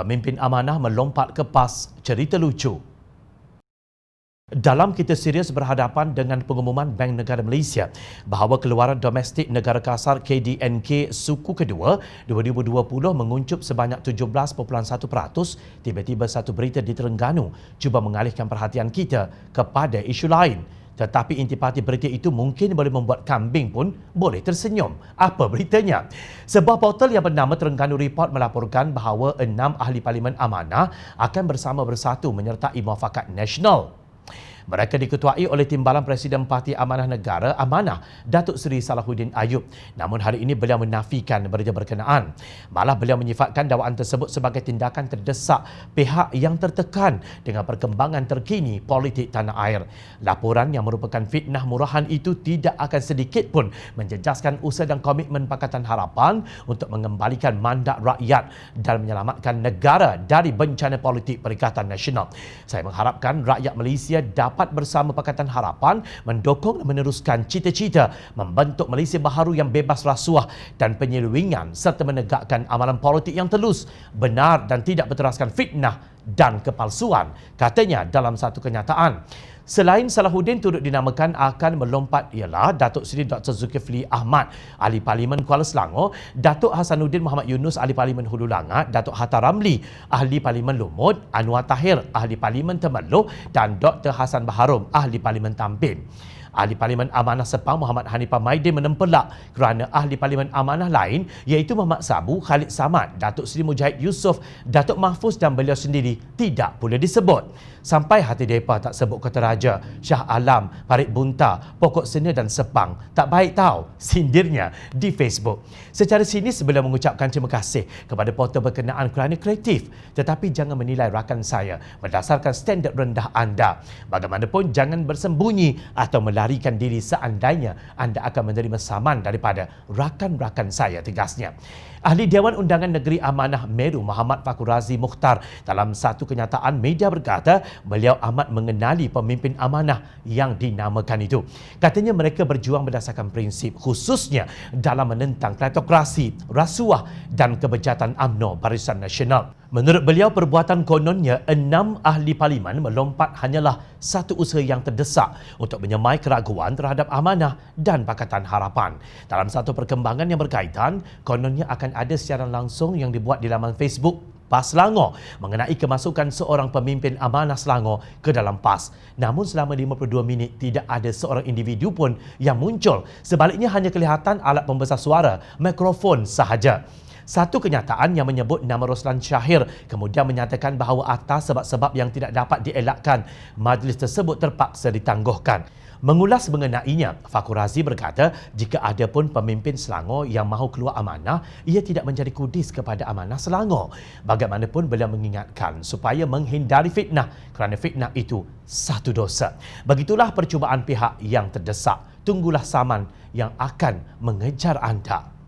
Pemimpin amanah melompat ke PAS, cerita lucu. Dalam kita serius berhadapan dengan pengumuman Bank Negara Malaysia bahawa keluaran domestik negara kasar KDNK suku kedua 2020 menguncup sebanyak 17.1%, tiba-tiba satu berita di Terengganu cuba mengalihkan perhatian kita kepada isu lain. Tetapi intipati berita itu mungkin boleh membuat kambing pun boleh tersenyum. Apa beritanya? Sebuah portal yang bernama Terengganu Report melaporkan bahawa 6 ahli parlimen amanah akan bersama bersatu menyertai Muafakat Nasional. Mereka diketuai oleh Timbalan Presiden Parti Amanah Negara Amanah, Datuk Seri Salahuddin Ayub. Namun hari ini beliau menafikan berita berkenaan. Malah beliau menyifatkan dakwaan tersebut sebagai tindakan terdesak pihak yang tertekan dengan perkembangan terkini politik tanah air. Laporan yang merupakan fitnah murahan itu tidak akan sedikit pun menjejaskan usaha dan komitmen Pakatan Harapan untuk mengembalikan mandat rakyat dan menyelamatkan negara dari bencana politik Perikatan Nasional. Saya mengharapkan rakyat Malaysia dapat bersama Pakatan Harapan mendukung dan meneruskan cita-cita membentuk Malaysia baharu yang bebas rasuah dan penyelewengan serta menegakkan amalan politik yang telus, benar dan tidak berteraskan fitnah dan kepalsuan, katanya dalam satu kenyataan. Selain Salahuddin turut dinamakan akan melompat ialah Datuk Seri Dr. Zulkifli Ahmad, Ahli Parlimen Kuala Selangor, Datuk Hasanuddin Muhammad Yunus, Ahli Parlimen Hulu Langat, Datuk Hatta Ramli, Ahli Parlimen Lumut, Anwar Tahir, Ahli Parlimen Temerloh dan Dr. Hassan Baharom, Ahli Parlimen Tampin. Ahli Parlimen Amanah Sepang Muhammad Hanifah Maidin menempelak kerana Ahli Parlimen Amanah lain iaitu Muhammad Sabu, Khalid Samad, Datuk Seri Mujahid Yusof, Datuk Mahfuz dan beliau sendiri tidak boleh disebut. Sampai hati mereka tak sebut kata Raja, Shah Alam, Parit Bunta, Pokok Sena dan Sepang. Tak baik tahu, sindirnya di Facebook. Secara sinis beliau mengucapkan terima kasih kepada portal berkenaan kerana kreatif. Tetapi jangan menilai rakan saya berdasarkan standard rendah anda. Bagaimanapun jangan bersembunyi atau melarikan diri seandainya anda akan menerima saman daripada rakan-rakan saya, tegasnya. Ahli Dewan Undangan Negeri Amanah Meru Muhammad Fakhur Razi Mukhtar dalam satu kenyataan media berkata beliau amat mengenali pemimpin amanah yang dinamakan itu. Katanya mereka berjuang berdasarkan prinsip khususnya dalam menentang kleptokrasi, rasuah dan kebejatan UMNO Barisan Nasional. Menurut beliau, perbuatan kononnya 6 ahli parlimen melompat hanyalah satu usaha yang terdesak untuk menyemai keraguan terhadap amanah dan Pakatan Harapan. Dalam satu perkembangan yang berkaitan, kononnya akan ada siaran langsung yang dibuat di laman Facebook PAS Selangor mengenai kemasukan seorang pemimpin amanah Selangor ke dalam PAS. Namun selama 52 minit tidak ada seorang individu pun yang muncul. Sebaliknya hanya kelihatan alat pembesar suara, mikrofon sahaja. Satu kenyataan yang menyebut nama Roslan Shahir kemudian menyatakan bahawa atas sebab-sebab yang tidak dapat dielakkan, majlis tersebut terpaksa ditangguhkan. Mengulas mengenainya, Fakhur Razi berkata jika ada pun pemimpin Selangor yang mahu keluar amanah, ia tidak menjadi kudis kepada amanah Selangor. Bagaimanapun beliau mengingatkan supaya menghindari fitnah kerana fitnah itu satu dosa. Begitulah percubaan pihak yang terdesak. Tunggulah saman yang akan mengejar anda.